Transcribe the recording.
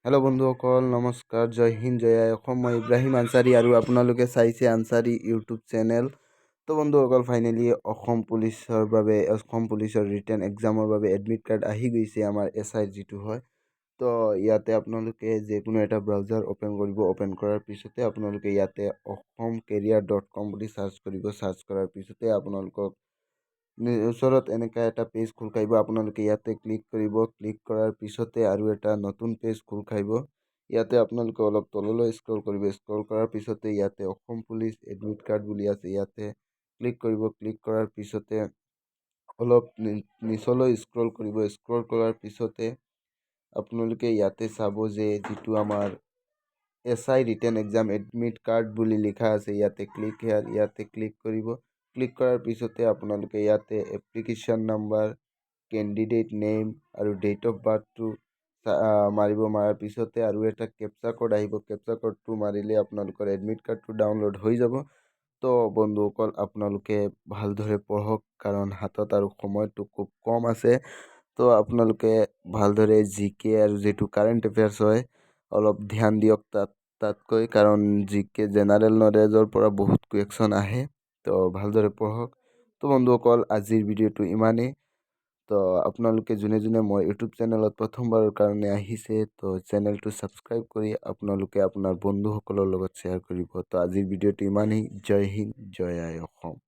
Hello' বন্ধুসকল, নমস্কাৰ। জয় হিন্দ, জয় আই অসম। মই ইব্ৰাহিম আনচাৰী আৰু আপোনালোকে চাইছে আনচাৰী ইউটিউব চেনেল। তো বন্ধুসকল, ফাইনেলি অসম পুলিচৰ ৰিটেন এক্সামৰ বাবে এডমিট কাৰ্ড আহি গৈছে, আমাৰ SI যিটো হয়। তো ইয়াতে আপোনালোকে যিকোনো এটা ব্ৰাউজাৰ অ'পেন কৰিব। অ'পেন কৰাৰ পিছতে আপোনালোকে ইয়াতে অসমকেৰিয়াৰ.com বুলি চাৰ্চ কৰিব। চাৰ্চ কৰাৰ পিছতে আপোনালোকক ওচৰত এনেকুৱা এটা পেজ খোল খাব। আপোনালোকে ইয়াতে ক্লিক কৰিব। ক্লিক কৰাৰ পিছতে আৰু এটা নতুন পেজ খোল খাব। ইয়াতে আপোনালোকে অলপ তললৈ স্ক্ৰল কৰিব। স্ক্ৰল কৰাৰ পিছতে ইয়াতে অসম পুলিচ এডমিট কাৰ্ড বুলি আছে, ইয়াতে ক্লিক কৰিব। ক্লিক কৰাৰ পিছতে অলপ নিচলৈ স্ক্ৰল কৰিব। স্ক্ৰল কৰাৰ পিছতে আপোনালোকে ইয়াতে চাব যে যিটো আমাৰ SI written exam admit card বুলি লিখা আছে, ইয়াতে ইয়াতে ক্লিক কৰিব। ক্লিক কৰাৰ পিছতে আপোনালোকে ইয়াতে এপ্লিকেশ্যন নাম্বাৰ, কেণ্ডিডেট নেম আৰু ডেট অফ বাৰ্থটো মাৰাৰ পিছতে আৰু এটা কেপচা কোড আহিব। কেপচা কোডটো মাৰিলে আপোনালোকৰ এডমিট কাৰ্ডটো ডাউনলোড হৈ যাব। তো বন্ধুসকল, আপোনালোকে ভালদৰে পঢ়ক, কাৰণ হাতত আৰু সময়টো খুব কম আছে। তো আপোনালোকে ভালদৰে GK আৰু যিটো কাৰেণ্ট এফেয়াৰ্ছ হয় অলপ ধ্যান দিয়ক তাতকৈ, কাৰণ GK জেনাৰেল নলেজৰ পৰা বহুত কুৱেশ্যন আহে। তো ভালদৰে পঢ়ক। তো বন্ধুসকল, আজিৰ ভিডিঅ'টো ইমানেই। তো আপোনালোকে যোনে যোনে মই ইউটিউব চেনেলত প্ৰথমবাৰৰ কাৰণে আহিছে, তো চেনেলটো ছাবস্ক্ৰাইব কৰি আপোনালোকে আপোনাৰ বন্ধুসকলৰ লগত শ্বেয়াৰ কৰিব। তো আজিৰ ভিডিঅ'টো ইমানেই। জয় হিন্দ, জয় আই অসম।